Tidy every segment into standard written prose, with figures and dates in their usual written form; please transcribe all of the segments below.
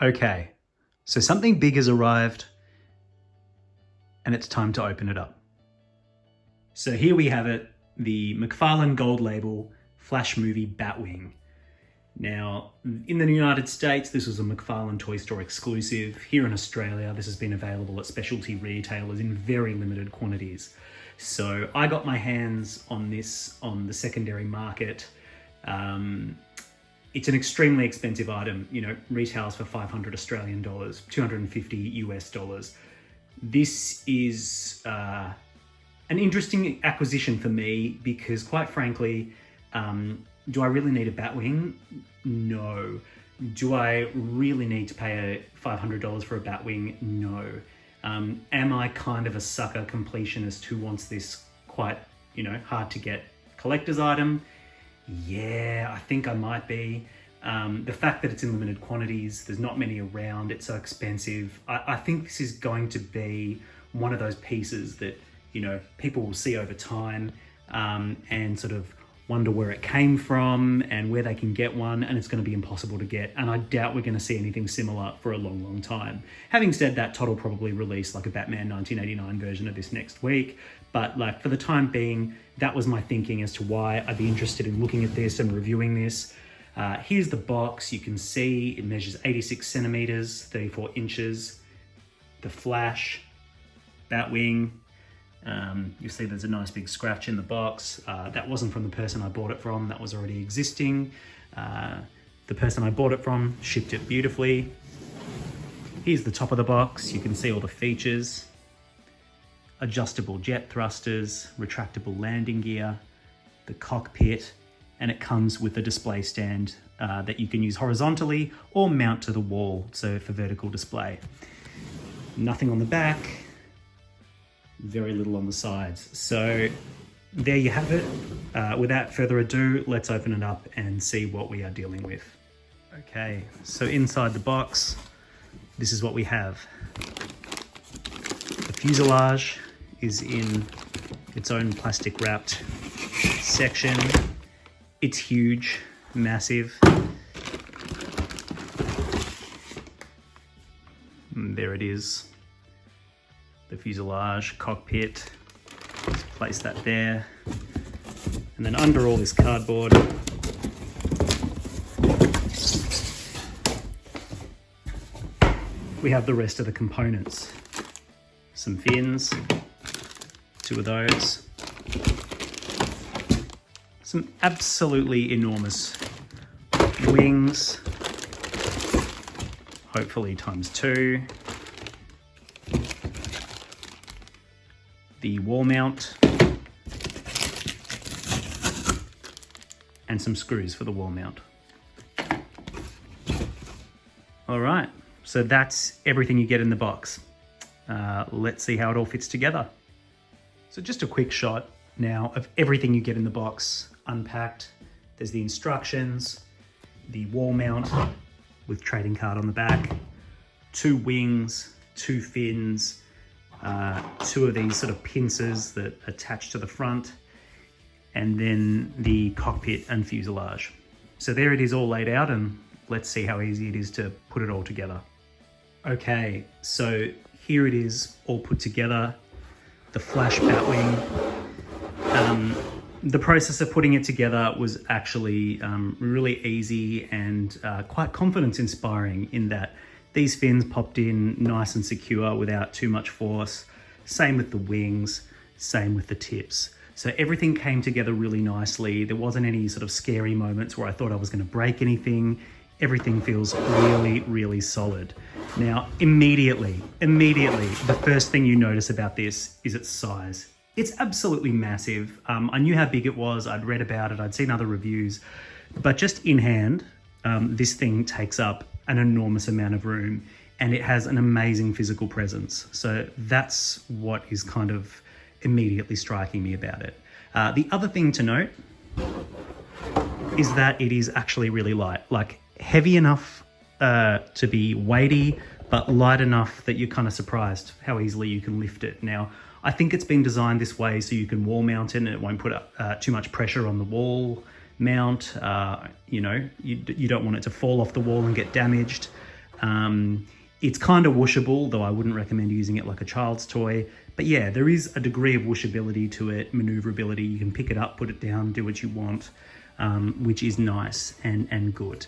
Okay, so something big has arrived and it's time to open it up. So here we have it, the McFarlane Gold Label Flash movie Batwing. Now, in the United States, this was a McFarlane Toy Store exclusive. Here in Australia, this has been available at specialty retailers in very limited quantities. So I got my hands on this on the secondary market. It's an extremely expensive item, retails for 500 Australian dollars, 250 US dollars. This is an interesting acquisition for me because, quite frankly, do I really need a Batwing? No. Do I really need to pay $500 for a Batwing? No. Am I kind of a sucker completionist who wants this quite, hard to get collector's item? Yeah, I think I might be. The fact that it's in limited quantities, there's not many around, it's so expensive. I think this is going to be one of those pieces that, people will see over time and sort of wonder where it came from and where they can get one, and it's going to be impossible to get. And I doubt we're going to see anything similar for a long, long time. Having said that, Todd will probably release like a Batman 1989 version of this next week. But for the time being, that was my thinking as to why I'd be interested in looking at this and reviewing this. Here's the box. You can see it measures 86 centimeters, 34 inches. The Flash, Batwing. You'll see there's a nice big scratch in the box. That wasn't from the person I bought it from. That was already existing. The person I bought it from shipped it beautifully. Here's the top of the box. You can see all the features. Adjustable jet thrusters, retractable landing gear, the cockpit, and it comes with a display stand that you can use horizontally or mount to the wall, so for vertical display. Nothing on the back, very little on the sides. So there you have it. Without further ado, let's open it up and see what we are dealing with. Okay, so inside the box, this is what we have. The fuselage is in its own plastic wrapped section. It's huge, massive. And there it is. The fuselage, cockpit. Just place that there. And then under all this cardboard, we have the rest of the components. Some fins, 2 of those. Some absolutely enormous wings, hopefully ×2. The wall mount, and some screws for the wall mount. All right, so that's everything you get in the box. Let's see how it all fits together. So just a quick shot now of everything you get in the box unpacked. There's the instructions, the wall mount with trading card on the back, 2 wings, 2 fins, 2 of these sort of pincers that attach to the front, and then the cockpit and fuselage. So there it is all laid out, and let's see how easy it is to put it all together. Okay, so here it is all put together. The Flash Batwing. The process of putting it together was actually really easy and quite confidence inspiring in that these fins popped in nice and secure without too much force. Same with the wings, same with the tips. So everything came together really nicely. There wasn't any sort of scary moments where I thought I was going to break anything. Everything feels really, really solid. Now, immediately, the first thing you notice about this is its size. It's absolutely massive. I knew how big it was. I'd read about it. I'd seen other reviews. But just in hand, this thing takes up an enormous amount of room, and it has an amazing physical presence. So that's what is kind of immediately striking me about it. The other thing to note is that it is actually really light, like heavy enough to be weighty, but light enough that you're kind of surprised how easily you can lift it. Now, I think it's been designed this way so you can wall mount it and it won't put too much pressure on the wall mount. You don't want it to fall off the wall and get damaged. It's kind of washable, though I wouldn't recommend using it like a child's toy. But yeah, there is a degree of washability to it, maneuverability. You can pick it up, put it down, do what you want, which is nice and good.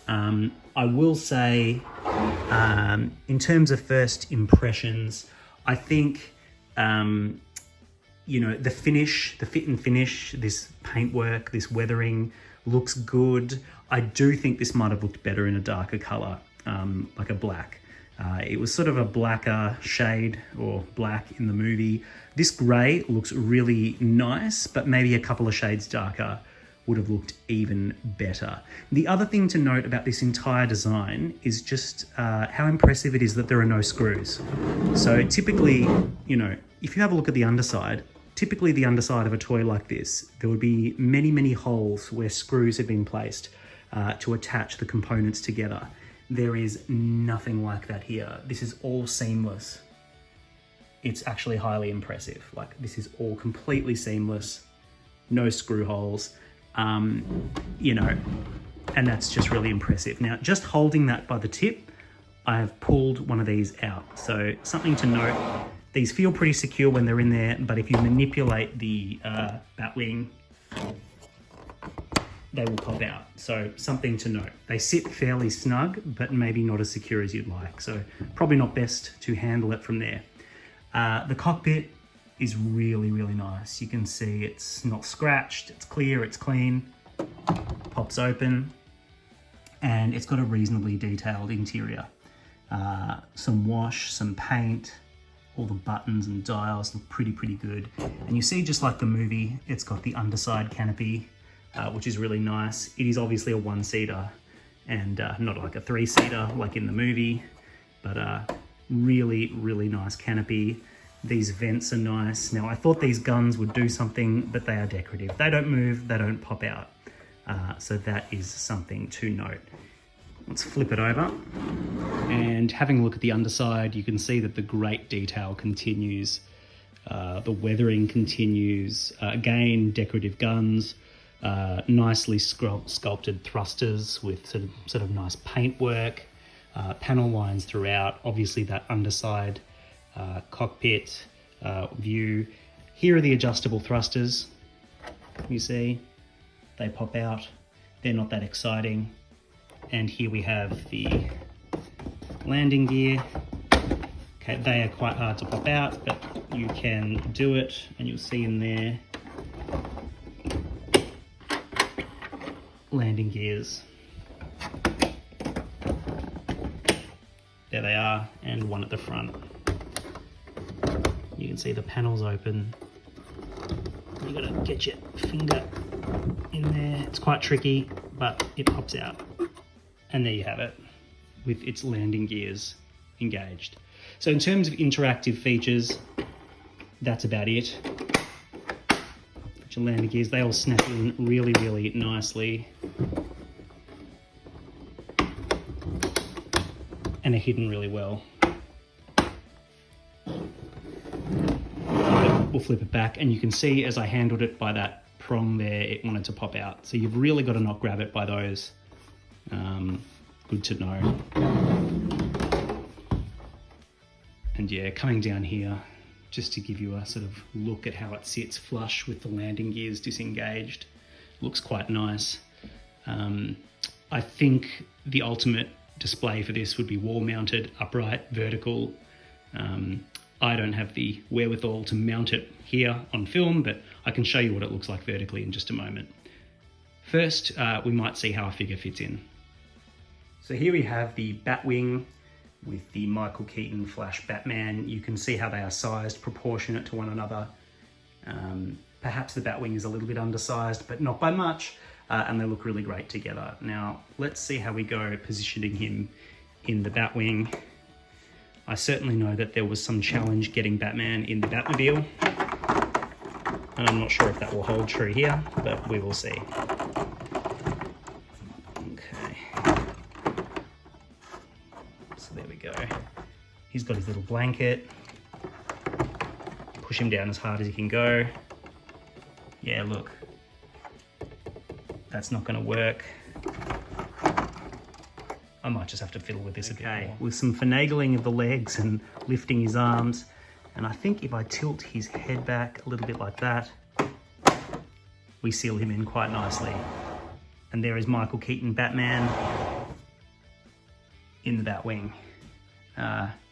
I will say, in terms of first impressions, I think, you know, the finish, the fit and finish, this paintwork, this weathering looks good. I do think this might have looked better in a darker color, like a black. It was sort of a blacker shade or black in the movie. This gray looks really nice, but maybe a couple of shades darker would have looked even better. The other thing to note about this entire design is just how impressive it is that there are no screws. So typically, you know, if you have a look at the underside, typically the underside of a toy like this, there would be many, many holes where screws have been placed to attach the components together. There is nothing like that here. This is all seamless. It's actually highly impressive. Like, this is all completely seamless, no screw holes, you know, and that's just really impressive. Now, just holding that by the tip, I have pulled one of these out. So something to note, these feel pretty secure when they're in there, but if you manipulate the Batwing, they will pop out. So something to note. They sit fairly snug, but maybe not as secure as you'd like. So probably not best to handle it from there. The cockpit is really, really nice. You can see it's not scratched, it's clear, it's clean, pops open, and it's got a reasonably detailed interior. Some wash, some paint, all the buttons and dials look pretty good. And you see, just like the movie, it's got the underside canopy, which is really nice. It is obviously a one-seater and not like a three-seater like in the movie, but really, really nice canopy. These vents are nice. Now, I thought these guns would do something, but they are decorative. They don't move, they don't pop out. So that is something to note. Let's flip it over. And having a look at the underside, you can see that the great detail continues. The weathering continues. Again, decorative guns. Nicely sculpted thrusters with sort of nice paintwork, panel lines throughout. Obviously that underside cockpit view. Here are the adjustable thrusters. You see, they pop out. They're not that exciting. And here we have the landing gear. Okay, they are quite hard to pop out, but you can do it, and you'll see in there landing gears. There they are, and one at the front. You can see the panels open. You gotta get your finger in there. It's quite tricky, but it pops out. And there you have it, with its landing gears engaged. So in terms of interactive features, that's about it. Your landing gears, they all snap in really, really nicely. And are hidden really well. We'll flip it back, and you can see as I handled it by that prong there, it wanted to pop out. So you've really got to not grab it by those. Good to know. And yeah, coming down here, just to give you a sort of look at how it sits flush with the landing gears disengaged. Looks quite nice. I think the ultimate display for this would be wall mounted, upright, vertical. I don't have the wherewithal to mount it here on film, but I can show you what it looks like vertically in just a moment. First, we might see how a figure fits in. So here we have the Batwing with the Michael Keaton Flash Batman. You can see how they are sized, proportionate to one another. Perhaps the Batwing is a little bit undersized, but not by much, and they look really great together. Now, let's see how we go positioning him in the Batwing. I certainly know that there was some challenge getting Batman in the Batmobile, and I'm not sure if that will hold true here, but we will see. There we go. He's got his little blanket. Push him down as hard as he can go. Yeah, look. That's not going to work. might just have to fiddle with this a bit more. With some finagling of the legs and lifting his arms. And I think if I tilt his head back a little bit like that, we seal him in quite nicely. And there is Michael Keaton, Batman, in the Batwing.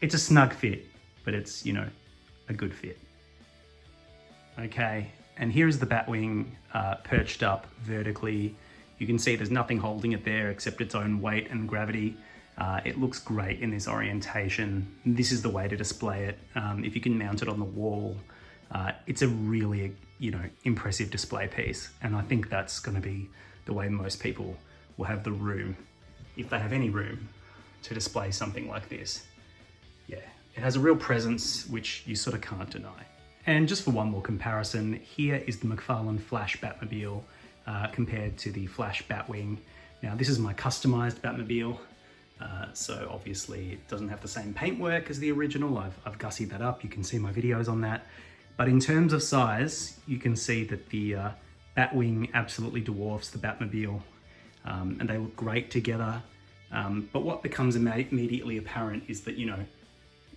It's a snug fit, but it's, you know, a good fit. Okay, and here is the Batwing perched up vertically. You can see there's nothing holding it there except its own weight and gravity. It looks great in this orientation. This is the way to display it. If you can mount it on the wall, it's a really, you know, impressive display piece. And I think that's going to be the way most people will have the room, if they have any room, to display something like this. Yeah, it has a real presence, which you sort of can't deny. And just for one more comparison, here is the McFarlane Flash Batmobile compared to the Flash Batwing. Now, this is my customized Batmobile. So obviously it doesn't have the same paintwork as the original. I've gussied that up. You can see my videos on that. But in terms of size, you can see that the Batwing absolutely dwarfs the Batmobile, and they look great together. But what becomes immediately apparent is that, you know,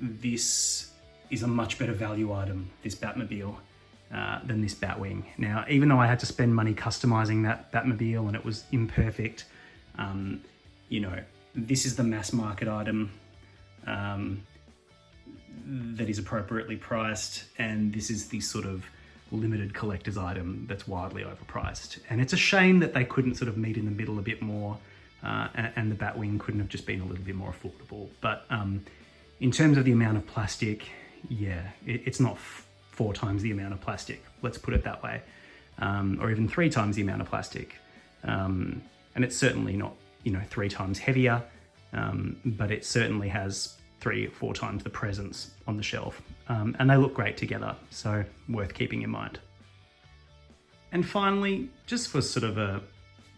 this is a much better value item, this Batmobile, than this Batwing. Now, even though I had to spend money customizing that Batmobile and it was imperfect, you know, this is the mass market item that is appropriately priced, and this is the sort of limited collector's item that's wildly overpriced. And it's a shame that they couldn't sort of meet in the middle a bit more, and the Batwing couldn't have just been a little bit more affordable. But in terms of the amount of plastic, yeah, it's not 4 times the amount of plastic, let's put it that way, or even 3 times the amount of plastic. And it's certainly not, you know, 3 times heavier, but it certainly has 3 or 4 times the presence on the shelf. And they look great together, so worth keeping in mind. And finally, just for sort of a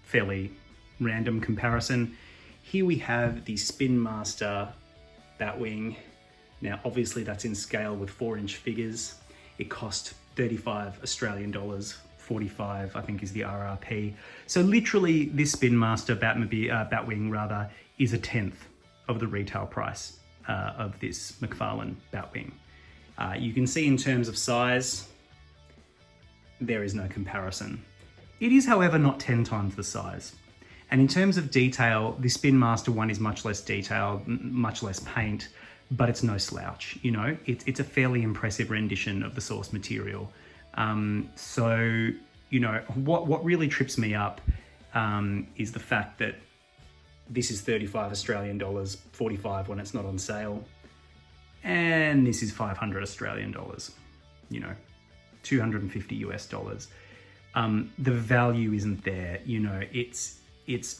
fairly random comparison, here we have the Spin Master Batwing. Now, obviously that's in scale with 4-inch figures. It cost 35 Australian dollars. 45, I think, is the RRP. So literally this Spin Master Batwing rather is 1/10 of the retail price of this McFarlane Batwing. You can see in terms of size, there is no comparison. It is, however, not 10 times the size. And in terms of detail, the Spin Master one is much less detailed, much less paint, but it's no slouch, you know? It's a fairly impressive rendition of the source material. So, you know, what really trips me up is the fact that this is 35 Australian dollars, 45 when it's not on sale, and this is 500 Australian dollars, you know, 250 US dollars. The value isn't there, you know, it's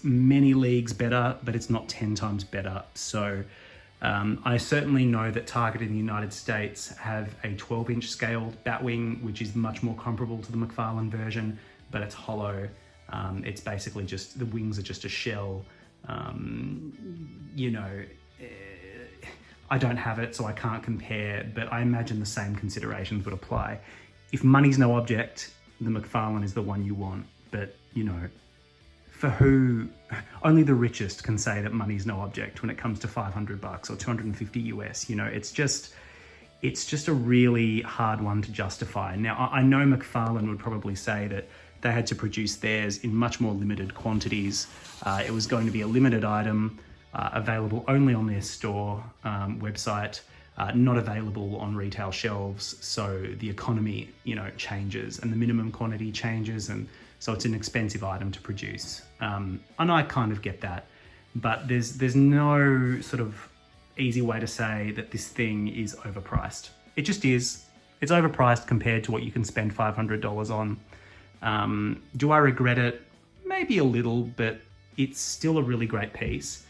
many leagues better, but it's not 10 times better. So I certainly know that Target in the United States have a 12-inch scaled Batwing, which is much more comparable to the McFarlane version, but it's hollow. It's basically just, the wings are just a shell. You know, I don't have it, so I can't compare, but I imagine the same considerations would apply. If money's no object, the McFarlane is the one you want, but, you know, for who, only the richest can say that money's no object when it comes to $500 or 250 US, you know, it's just a really hard one to justify. Now, I know McFarlane would probably say that they had to produce theirs in much more limited quantities. It was going to be a limited item, available only on their store website, not available on retail shelves. So the economy, you know, changes and the minimum quantity changes, and so it's an expensive item to produce. And I kind of get that, but there's no sort of easy way to say that this thing is overpriced. It just is. It's overpriced compared to what you can spend $500 on. Do I regret it? Maybe a little, but it's still a really great piece,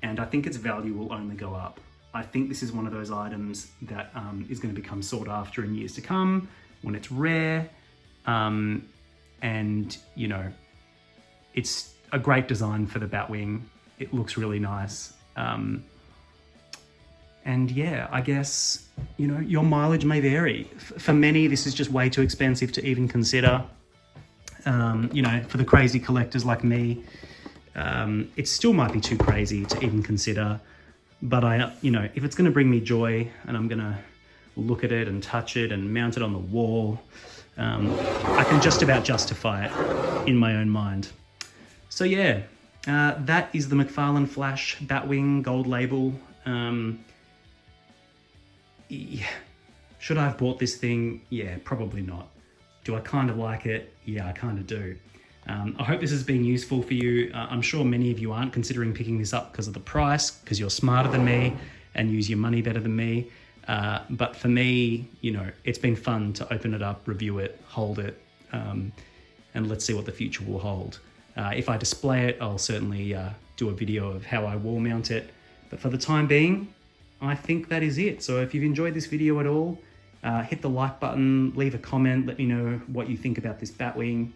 and I think its value will only go up. I think this is one of those items that is going to become sought after in years to come when it's rare. And, you know, it's a great design for the Batwing. It looks really nice. And yeah, I guess, you know, your mileage may vary. For many, this is just way too expensive to even consider. You know, for the crazy collectors like me, It still might be too crazy to even consider, but if it's going to bring me joy and I'm going to look at it and touch it and mount it on the wall, I can just about justify it in my own mind. So yeah, that is the McFarlane Flash Batwing gold label. Yeah. Should I have bought this thing? Yeah, probably not. Do I kind of like it? Yeah, I kind of do. I hope this has been useful for you. I'm sure many of you aren't considering picking this up because of the price, because you're smarter than me and use your money better than me. But for me, it's been fun to open it up, review it, hold it, and let's see what the future will hold. If I display it, I'll certainly do a video of how I wall mount it. But for the time being, I think that is it. So if you've enjoyed this video at all, hit the like button, leave a comment, let me know what you think about this Batwing,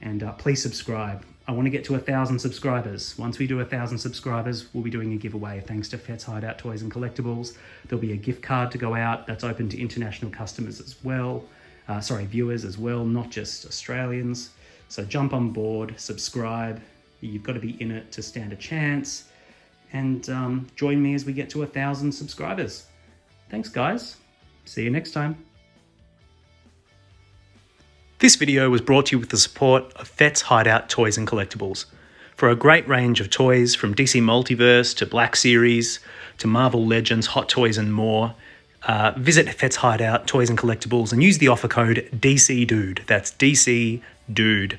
and please subscribe. I want to get to 1,000 subscribers. Once we do 1,000 subscribers, we'll be doing a giveaway thanks to Fet's Hideout Toys and Collectibles. There'll be a gift card to go out that's open to international customers as well. Viewers as well, not just Australians. So jump on board, subscribe. You've got to be in it to stand a chance. And join me as we get to 1,000 subscribers. Thanks, guys. See you next time. This video was brought to you with the support of Fet's Hideout Toys and Collectibles. For a great range of toys from DC Multiverse to Black Series to Marvel Legends, Hot Toys and more, visit Fet's Hideout Toys and Collectibles and use the offer code DCDUDE. That's DCDUDE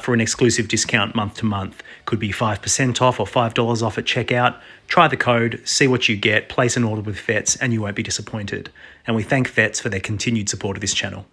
for an exclusive discount month to month. Could be 5% off or $5 off at checkout. Try the code, see what you get, place an order with Fets, and you won't be disappointed. And we thank Fets for their continued support of this channel.